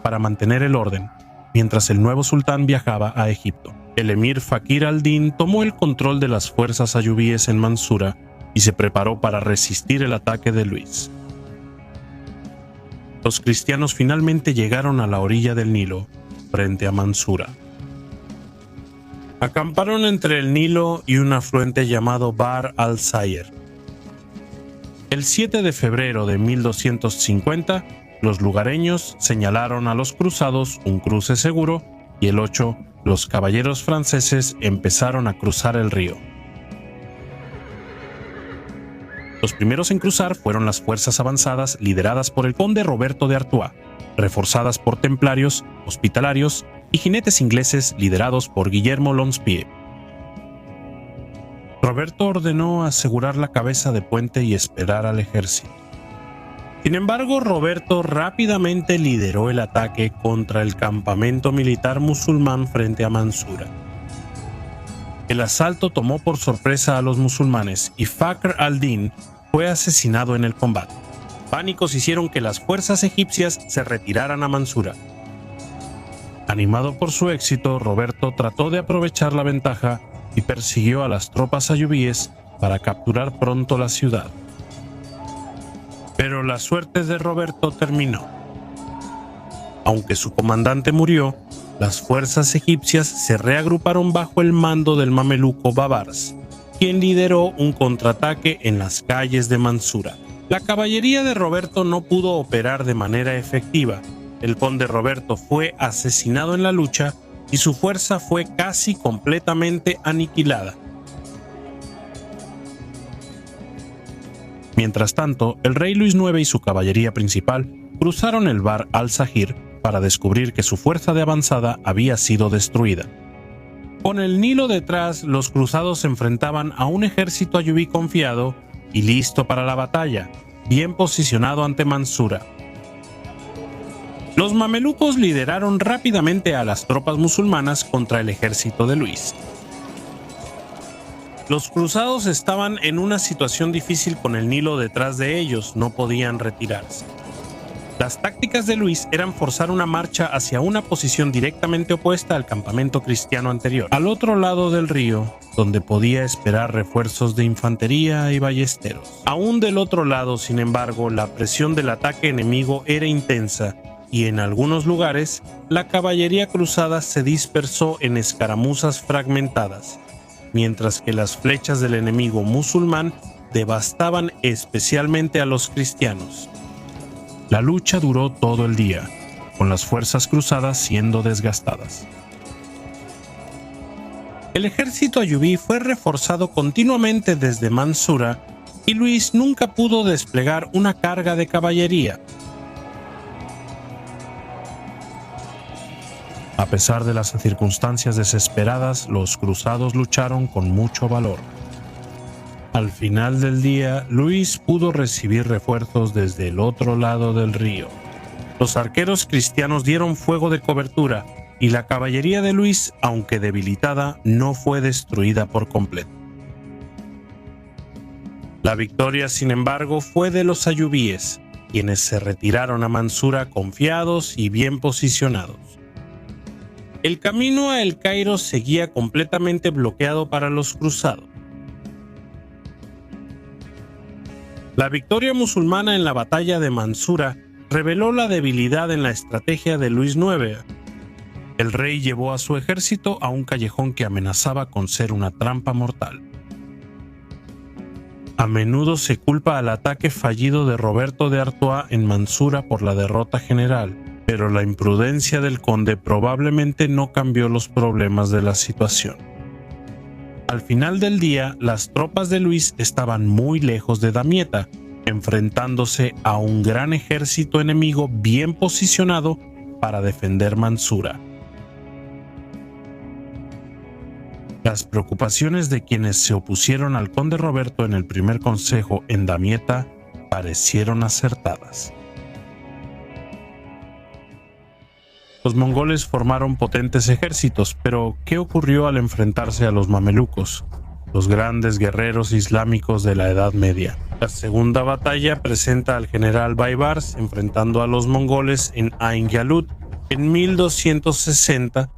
Para mantener el orden, mientras el nuevo sultán viajaba a Egipto, el emir Fakir al-Din tomó el control de las fuerzas ayubíes en Mansura y se preparó para resistir el ataque de Luis. Los cristianos finalmente llegaron a la orilla del Nilo, frente a Mansura. Acamparon entre el Nilo y un afluente llamado Bahr al-Sayer. El 7 de febrero de 1250, los lugareños señalaron a los cruzados un cruce seguro y el 8, los caballeros franceses empezaron a cruzar el río. Los primeros en cruzar fueron las fuerzas avanzadas lideradas por el conde Roberto de Artois, reforzadas por templarios, hospitalarios y jinetes ingleses liderados por Guillermo Longspie. Roberto ordenó asegurar la cabeza de puente y esperar al ejército. Sin embargo, Roberto rápidamente lideró el ataque contra el campamento militar musulmán frente a Mansura. El asalto tomó por sorpresa a los musulmanes y Fakr al-Din fue asesinado en el combate. Pánicos hicieron que las fuerzas egipcias se retiraran a Mansura. Animado por su éxito, Roberto trató de aprovechar la ventaja y persiguió a las tropas ayubíes para capturar pronto la ciudad. Pero la suerte de Roberto terminó. Aunque su comandante murió, las fuerzas egipcias se reagruparon bajo el mando del mameluco Babars, quien lideró un contraataque en las calles de Mansura. La caballería de Roberto no pudo operar de manera efectiva. El conde Roberto fue asesinado en la lucha y su fuerza fue casi completamente aniquilada. Mientras tanto, el rey Luis IX y su caballería principal cruzaron el Bahr al-Sahir para descubrir que su fuerza de avanzada había sido destruida. Con el Nilo detrás, los cruzados se enfrentaban a un ejército ayubí confiado y listo para la batalla, bien posicionado ante Mansura. Los mamelucos lideraron rápidamente a las tropas musulmanas contra el ejército de Luis. Los cruzados estaban en una situación difícil con el Nilo detrás de ellos, no podían retirarse. Las tácticas de Luis eran forzar una marcha hacia una posición directamente opuesta al campamento cristiano anterior, al otro lado del río, donde podía esperar refuerzos de infantería y ballesteros. Aún del otro lado, sin embargo, la presión del ataque enemigo era intensa y en algunos lugares la caballería cruzada se dispersó en escaramuzas fragmentadas, mientras que las flechas del enemigo musulmán devastaban especialmente a los cristianos. La lucha duró todo el día, con las fuerzas cruzadas siendo desgastadas. El ejército ayubí fue reforzado continuamente desde Mansura y Luis nunca pudo desplegar una carga de caballería. A pesar de las circunstancias desesperadas, los cruzados lucharon con mucho valor. Al final del día, Luis pudo recibir refuerzos desde el otro lado del río. Los arqueros cristianos dieron fuego de cobertura y la caballería de Luis, aunque debilitada, no fue destruida por completo. La victoria, sin embargo, fue de los ayubíes, quienes se retiraron a Mansura confiados y bien posicionados. El camino a El Cairo seguía completamente bloqueado para los cruzados. La victoria musulmana en la batalla de Mansura reveló la debilidad en la estrategia de Luis IX. El rey llevó a su ejército a un callejón que amenazaba con ser una trampa mortal. A menudo se culpa al ataque fallido de Roberto de Artois en Mansura por la derrota general, pero la imprudencia del conde probablemente no cambió los problemas de la situación. Al final del día, las tropas de Luis estaban muy lejos de Damieta, enfrentándose a un gran ejército enemigo bien posicionado para defender Mansura. Las preocupaciones de quienes se opusieron al conde Roberto en el primer consejo en Damieta parecieron acertadas. Los mongoles formaron potentes ejércitos, pero ¿qué ocurrió al enfrentarse a los mamelucos, los grandes guerreros islámicos de la Edad Media? La segunda batalla presenta al general Baybars enfrentando a los mongoles en Ain Jalut en 1260,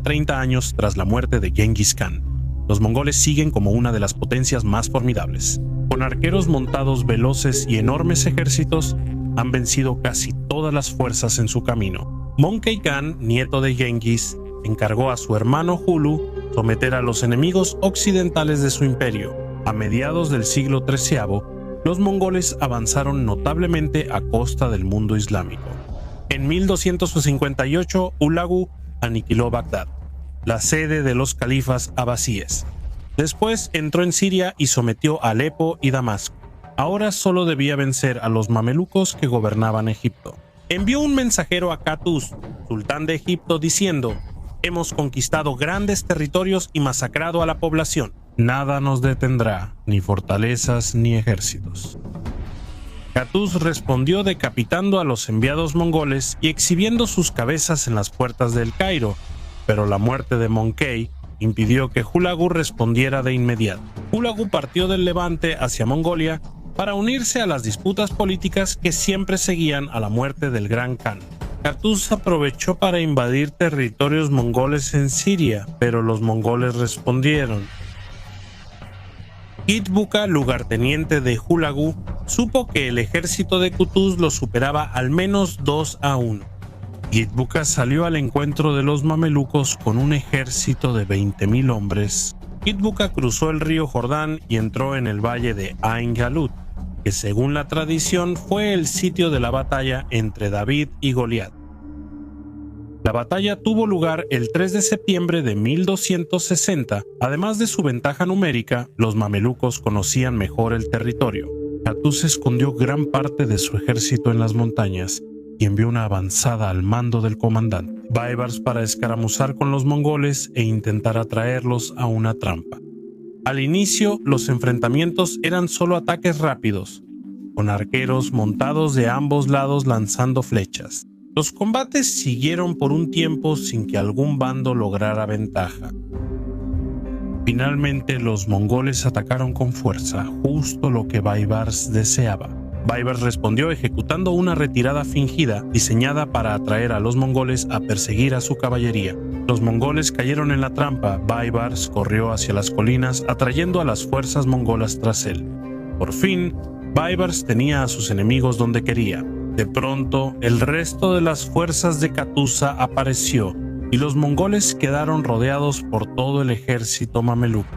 30 años tras la muerte de Genghis Khan. Los mongoles siguen como una de las potencias más formidables. Con arqueros montados veloces y enormes ejércitos, han vencido casi todas las fuerzas en su camino. Monkey Khan, nieto de Genghis, encargó a su hermano Hulu someter a los enemigos occidentales de su imperio. A mediados del siglo XIII, los mongoles avanzaron notablemente a costa del mundo islámico. En 1258, Hulagu aniquiló Bagdad, la sede de los califas abasíes. Después entró en Siria y sometió a Alepo y Damasco. Ahora solo debía vencer a los mamelucos que gobernaban Egipto. Envió un mensajero a Qutuz, sultán de Egipto, diciendo: «Hemos conquistado grandes territorios y masacrado a la población. Nada nos detendrá, ni fortalezas ni ejércitos». Qutuz respondió decapitando a los enviados mongoles y exhibiendo sus cabezas en las puertas del Cairo, pero la muerte de Monkey impidió que Hulagu respondiera de inmediato. Hulagu partió del Levante hacia Mongolia para unirse a las disputas políticas que siempre seguían a la muerte del Gran Khan. Qutuz aprovechó para invadir territorios mongoles en Siria, pero los mongoles respondieron. Kitbuka, lugarteniente de Hulagu, supo que el ejército de Qutuz lo superaba al menos 2-1. Kitbuka salió al encuentro de los mamelucos con un ejército de 20,000 hombres. Kitbuka cruzó el río Jordán y entró en el valle de Ain Jalut, que según la tradición fue el sitio de la batalla entre David y Goliat. La batalla tuvo lugar el 3 de septiembre de 1260. Además de su ventaja numérica, los mamelucos conocían mejor el territorio. Qutuz escondió gran parte de su ejército en las montañas y envió una avanzada al mando del comandante Baybars para escaramuzar con los mongoles e intentar atraerlos a una trampa. Al inicio, los enfrentamientos eran solo ataques rápidos, con arqueros montados de ambos lados lanzando flechas. Los combates siguieron por un tiempo sin que algún bando lograra ventaja. Finalmente los mongoles atacaron con fuerza, justo lo que Baibars deseaba. Baibars respondió ejecutando una retirada fingida diseñada para atraer a los mongoles a perseguir a su caballería. Los mongoles cayeron en la trampa. Baibars corrió hacia las colinas atrayendo a las fuerzas mongolas tras él. Por fin, Baibars tenía a sus enemigos donde quería. De pronto, el resto de las fuerzas de Katusa apareció y los mongoles quedaron rodeados por todo el ejército mameluco.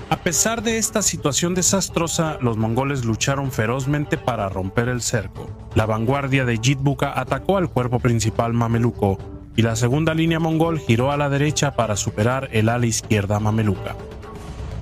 A pesar de esta situación desastrosa, los mongoles lucharon ferozmente para romper el cerco. La vanguardia de Jitbuka atacó al cuerpo principal mameluco y la segunda línea mongol giró a la derecha para superar el ala izquierda mameluca.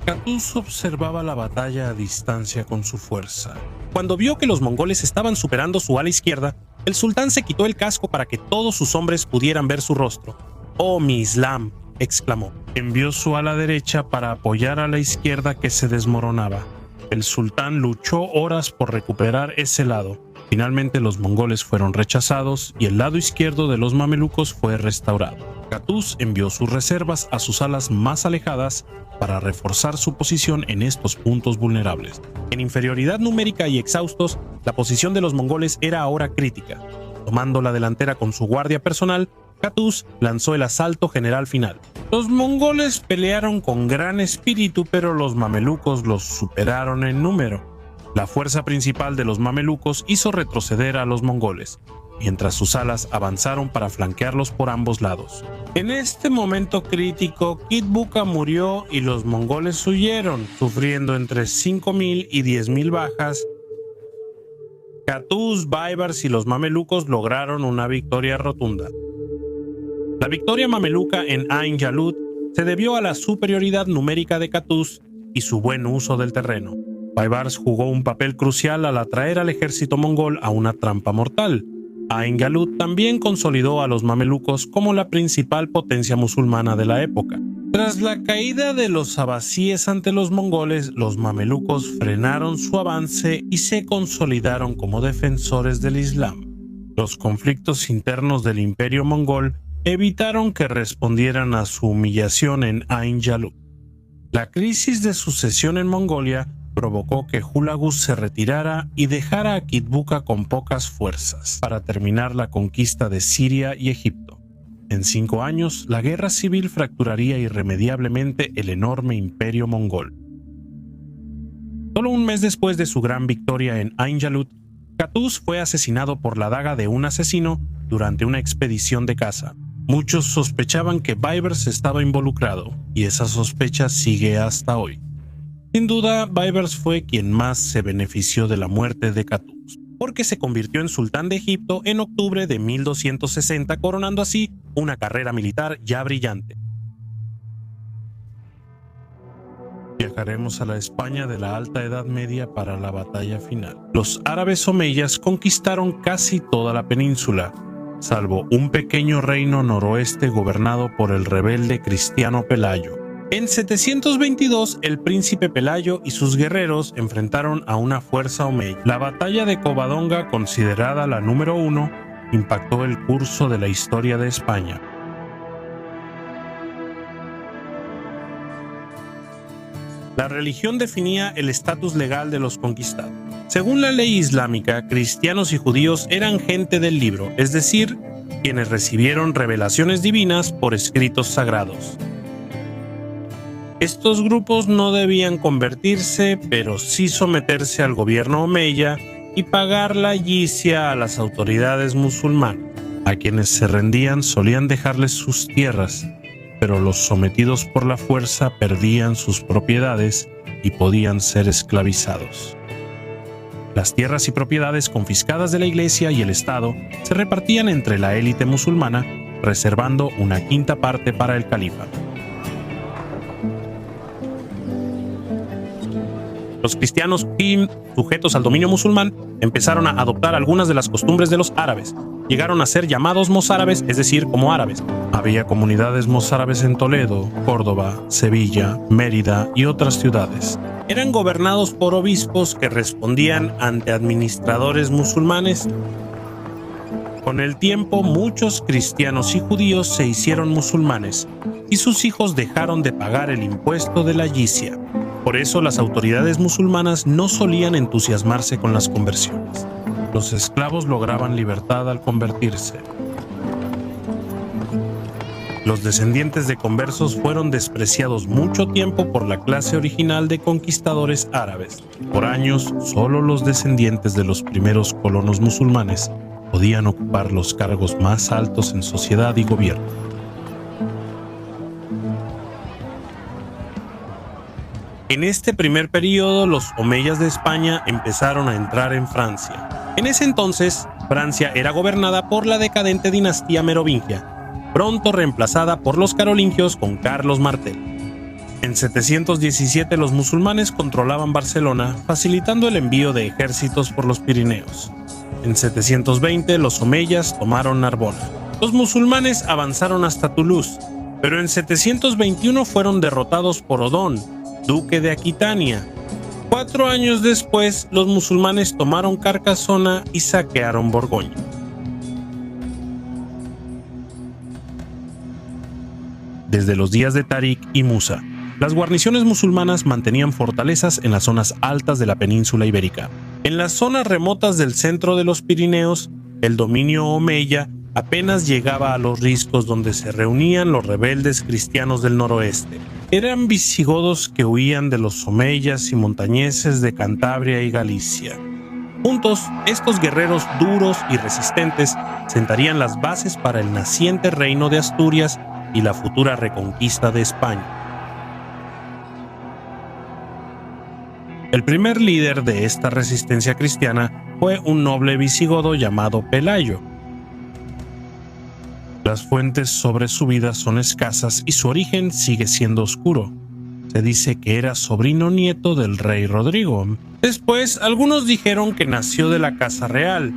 Katuz observaba la batalla a distancia con su fuerza. Cuando vio que los mongoles estaban superando su ala izquierda, el sultán se quitó el casco para que todos sus hombres pudieran ver su rostro. «¡Oh, mi Islam!», exclamó. Envió su ala derecha para apoyar a la izquierda que se desmoronaba. El sultán luchó horas por recuperar ese lado. Finalmente los mongoles fueron rechazados y el lado izquierdo de los mamelucos fue restaurado. Katuz envió sus reservas a sus alas más alejadas para reforzar su posición en estos puntos vulnerables. En inferioridad numérica y exhaustos, la posición de los mongoles era ahora crítica. Tomando la delantera con su guardia personal, Katuz lanzó el asalto general final. Los mongoles pelearon con gran espíritu, pero los mamelucos los superaron en número. La fuerza principal de los mamelucos hizo retroceder a los mongoles, mientras sus alas avanzaron para flanquearlos por ambos lados. En este momento crítico, Jitbuka murió y los mongoles huyeron, sufriendo entre 5.000 y 10.000 bajas. Katuz, Baibars y los mamelucos lograron una victoria rotunda. La victoria mameluca en Ain Jalut se debió a la superioridad numérica de Katuz y su buen uso del terreno. Baibars jugó un papel crucial al atraer al ejército mongol a una trampa mortal. Ain Jalut también consolidó a los mamelucos como la principal potencia musulmana de la época. Tras la caída de los abasíes ante los mongoles, los mamelucos frenaron su avance y se consolidaron como defensores del Islam. Los conflictos internos del imperio mongol evitaron que respondieran a su humillación en Ain Jalut. La crisis de sucesión en Mongolia provocó que Hulagus se retirara y dejara a Jitbuka con pocas fuerzas para terminar la conquista de Siria y Egipto. En 5 años, la guerra civil fracturaría irremediablemente el enorme imperio mongol. Solo un mes después de su gran victoria en Ain Jalut, Katuz fue asesinado por la daga de un asesino durante una expedición de caza. Muchos sospechaban que Baibars estaba involucrado, y esa sospecha sigue hasta hoy. Sin duda, Baibars fue quien más se benefició de la muerte de Katuz, porque se convirtió en sultán de Egipto en octubre de 1260, coronando así una carrera militar ya brillante. Viajaremos a la España de la Alta Edad Media para la batalla final. Los árabes omeyas conquistaron casi toda la península, salvo un pequeño reino noroeste gobernado por el rebelde cristiano Pelayo. En 722, el príncipe Pelayo y sus guerreros enfrentaron a una fuerza omeya. La batalla de Covadonga, considerada la número 1, impactó el curso de la historia de España. La religión definía el estatus legal de los conquistados. Según la ley islámica, cristianos y judíos eran gente del libro, es decir, quienes recibieron revelaciones divinas por escritos sagrados. Estos grupos no debían convertirse, pero sí someterse al gobierno omeya y pagar la yizia a las autoridades musulmanas. A quienes se rendían solían dejarles sus tierras, pero los sometidos por la fuerza perdían sus propiedades y podían ser esclavizados. Las tierras y propiedades confiscadas de la Iglesia y el Estado se repartían entre la élite musulmana, reservando una quinta parte para el califa. Los cristianos sujetos al dominio musulmán empezaron a adoptar algunas de las costumbres de los árabes. Llegaron a ser llamados mozárabes, es decir, como árabes. Había comunidades mozárabes en Toledo, Córdoba, Sevilla, Mérida y otras ciudades. Eran gobernados por obispos que respondían ante administradores musulmanes. Con el tiempo, muchos cristianos y judíos se hicieron musulmanes y sus hijos dejaron de pagar el impuesto de la yizia. Por eso las autoridades musulmanas no solían entusiasmarse con las conversiones. Los esclavos lograban libertad al convertirse. Los descendientes de conversos fueron despreciados mucho tiempo por la clase original de conquistadores árabes. Por años, solo los descendientes de los primeros colonos musulmanes podían ocupar los cargos más altos en sociedad y gobierno. En este primer periodo, los omeyas de España empezaron a entrar en Francia. En ese entonces, Francia era gobernada por la decadente dinastía merovingia, pronto reemplazada por los carolingios con Carlos Martel. En 717 los musulmanes controlaban Barcelona, facilitando el envío de ejércitos por los Pirineos. En 720 los omeyas tomaron Narbona. Los musulmanes avanzaron hasta Toulouse, pero en 721 fueron derrotados por Odón, duque de Aquitania. 4 años después, los musulmanes tomaron Carcasona y saquearon Borgoña. Desde los días de Tarik y Musa, las guarniciones musulmanas mantenían fortalezas en las zonas altas de la península ibérica. En las zonas remotas del centro de los Pirineos, el dominio omeya apenas llegaba a los riscos donde se reunían los rebeldes cristianos del noroeste. Eran visigodos que huían de los omeyas y montañeses de Cantabria y Galicia. Juntos, estos guerreros duros y resistentes sentarían las bases para el naciente reino de Asturias y la futura reconquista de España. El primer líder de esta resistencia cristiana fue un noble visigodo llamado Pelayo. Las fuentes sobre su vida son escasas y su origen sigue siendo oscuro. Se dice que era sobrino nieto del rey Rodrigo. Después, algunos dijeron que nació de la casa real,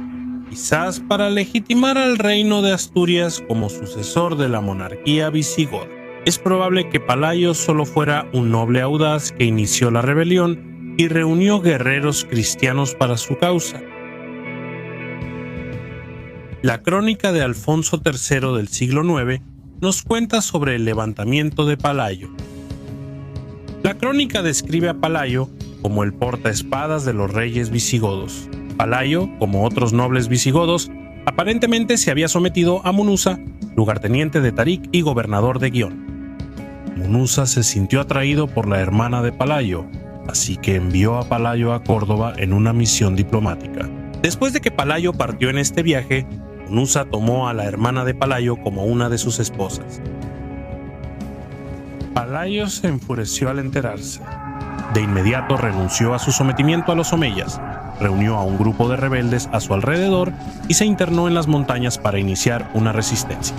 quizás para legitimar al reino de Asturias como sucesor de la monarquía visigoda. Es probable que Palayo solo fuera un noble audaz que inició la rebelión y reunió guerreros cristianos para su causa. La crónica de Alfonso III del siglo IX nos cuenta sobre el levantamiento de Palayo. La crónica describe a Palayo como el portaespadas de los reyes visigodos. Palayo, como otros nobles visigodos, aparentemente se había sometido a Munuza, lugarteniente de Tarik y gobernador de Guión. Munuza se sintió atraído por la hermana de Palayo, así que envió a Palayo a Córdoba en una misión diplomática. Después de que Palayo partió en este viaje, Munuza tomó a la hermana de Palayo como una de sus esposas. Palayo se enfureció al enterarse. De inmediato renunció a su sometimiento a los omeyas, reunió a un grupo de rebeldes a su alrededor y se internó en las montañas para iniciar una resistencia.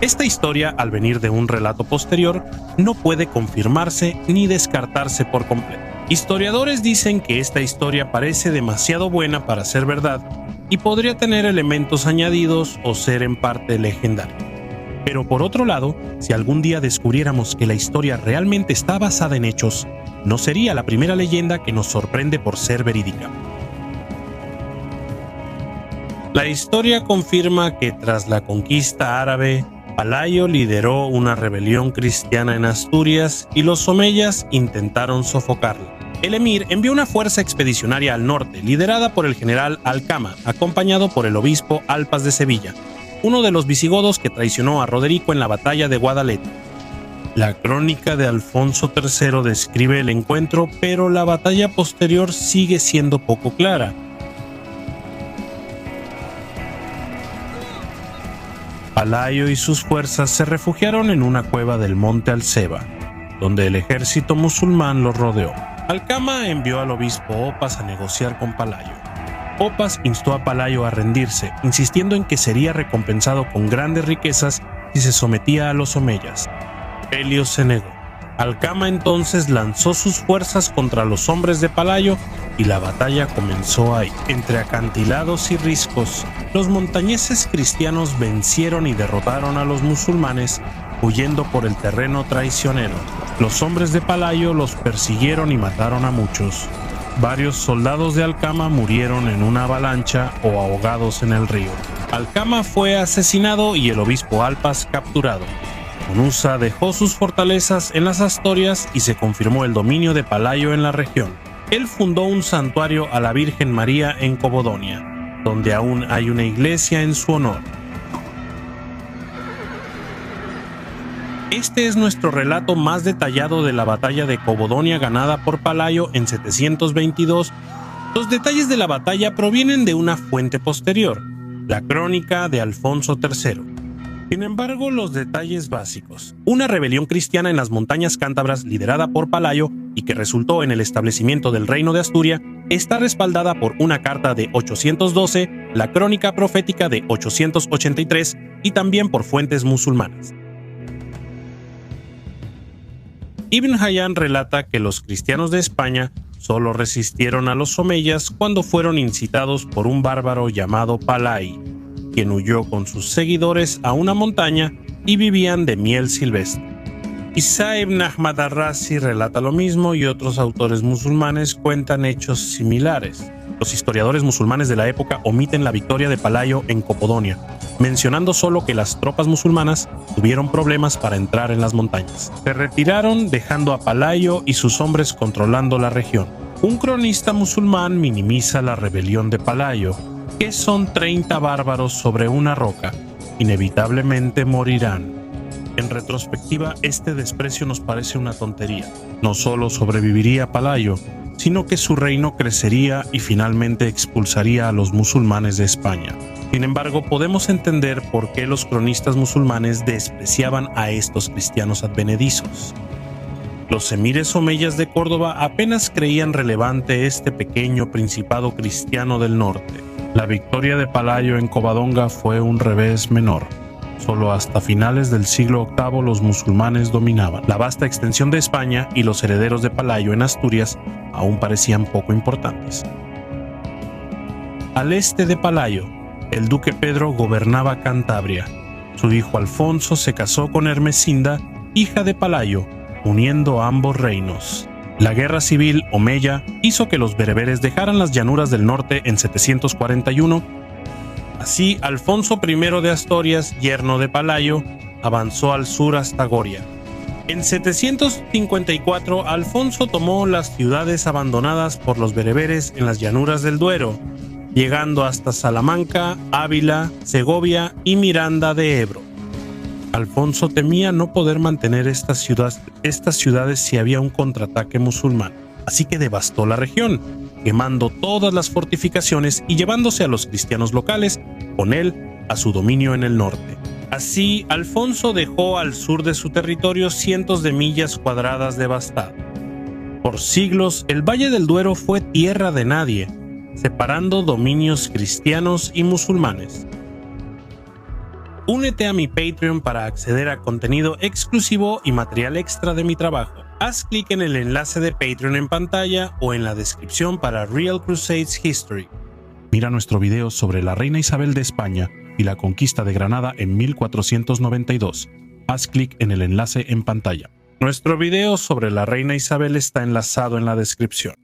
Esta historia, al venir de un relato posterior, no puede confirmarse ni descartarse por completo. Historiadores dicen que esta historia parece demasiado buena para ser verdad y podría tener elementos añadidos o ser en parte legendaria. Pero por otro lado, si algún día descubriéramos que la historia realmente está basada en hechos, no sería la primera leyenda que nos sorprende por ser verídica. La historia confirma que tras la conquista árabe, Palayo lideró una rebelión cristiana en Asturias y los omeyas intentaron sofocarla. El emir envió una fuerza expedicionaria al norte, liderada por el general Alcama, acompañado por el obispo Alpas de Sevilla, uno de los visigodos que traicionó a Roderico en la batalla de Guadalete. La crónica de Alfonso III describe el encuentro, pero la batalla posterior sigue siendo poco clara. Palayo y sus fuerzas se refugiaron en una cueva del monte Alceba, donde el ejército musulmán los rodeó. Alcama envió al obispo Opas a negociar con Palayo. Opas instó a Palayo a rendirse, insistiendo en que sería recompensado con grandes riquezas si se sometía a los omeyas. Pelio se negó. Alcama entonces lanzó sus fuerzas contra los hombres de Palayo y la batalla comenzó ahí. Entre acantilados y riscos, los montañeses cristianos vencieron y derrotaron a los musulmanes, huyendo por el terreno traicionero. Los hombres de Palayo los persiguieron y mataron a muchos. Varios soldados de Alcama murieron en una avalancha o ahogados en el río. Alcama fue asesinado y el obispo Alpas capturado. Munuza dejó sus fortalezas en las Asturias y se confirmó el dominio de Palaio en la región. Él fundó un santuario a la Virgen María en Cobodonia, donde aún hay una iglesia en su honor. Este es nuestro relato más detallado de la batalla de Cobodonia ganada por Palaio en 722. Los detalles de la batalla provienen de una fuente posterior, la crónica de Alfonso III. Sin embargo, los detalles básicos. Una rebelión cristiana en las montañas cántabras liderada por Palaio y que resultó en el establecimiento del reino de Asturia está respaldada por una carta de 812, la crónica profética de 883 y también por fuentes musulmanas. Ibn Hayyan relata que los cristianos de España solo resistieron a los omeyas cuando fueron incitados por un bárbaro llamado Palai, quien huyó con sus seguidores a una montaña y vivían de miel silvestre. Isa ibn Ahmad al-Razi relata lo mismo y otros autores musulmanes cuentan hechos similares. Los historiadores musulmanes de la época omiten la victoria de Palaio en Cobodonia, mencionando solo que las tropas musulmanas tuvieron problemas para entrar en las montañas. Se retiraron dejando a Palaio y sus hombres controlando la región. Un cronista musulmán minimiza la rebelión de Palaio, que son 30 bárbaros sobre una roca. Inevitablemente morirán. En retrospectiva, este desprecio nos parece una tontería. No solo sobreviviría Palaio, sino que su reino crecería y finalmente expulsaría a los musulmanes de España. Sin embargo, podemos entender por qué los cronistas musulmanes despreciaban a estos cristianos advenedizos. Los emires omeyas de Córdoba apenas creían relevante este pequeño principado cristiano del norte. La victoria de Palaio en Covadonga fue un revés menor. Solo hasta finales del siglo VIII los musulmanes dominaban. La vasta extensión de España y los herederos de Palaio en Asturias aún parecían poco importantes. Al este de Palaio, el duque Pedro gobernaba Cantabria. Su hijo Alfonso se casó con Ermesinda, hija de Palaio, uniendo ambos reinos. La guerra civil omeya hizo que los bereberes dejaran las llanuras del norte en 741. Así, Alfonso I de Asturias, yerno de Palaio, avanzó al sur hasta Goria. En 754, Alfonso tomó las ciudades abandonadas por los bereberes en las llanuras del Duero, llegando hasta Salamanca, Ávila, Segovia y Miranda de Ebro. Alfonso temía no poder mantener estas ciudades si había un contraataque musulmán, así que devastó la región, quemando todas las fortificaciones y llevándose a los cristianos locales con él a su dominio en el norte. Así, Alfonso dejó al sur de su territorio cientos de millas cuadradas devastado. Por siglos, el Valle del Duero fue tierra de nadie, separando dominios cristianos y musulmanes. Únete a mi Patreon para acceder a contenido exclusivo y material extra de mi trabajo. Haz clic en el enlace de Patreon en pantalla o en la descripción para Real Crusades History. Mira nuestro video sobre la reina Isabel de España y la conquista de Granada en 1492. Haz clic en el enlace en pantalla. Nuestro video sobre la reina Isabel está enlazado en la descripción.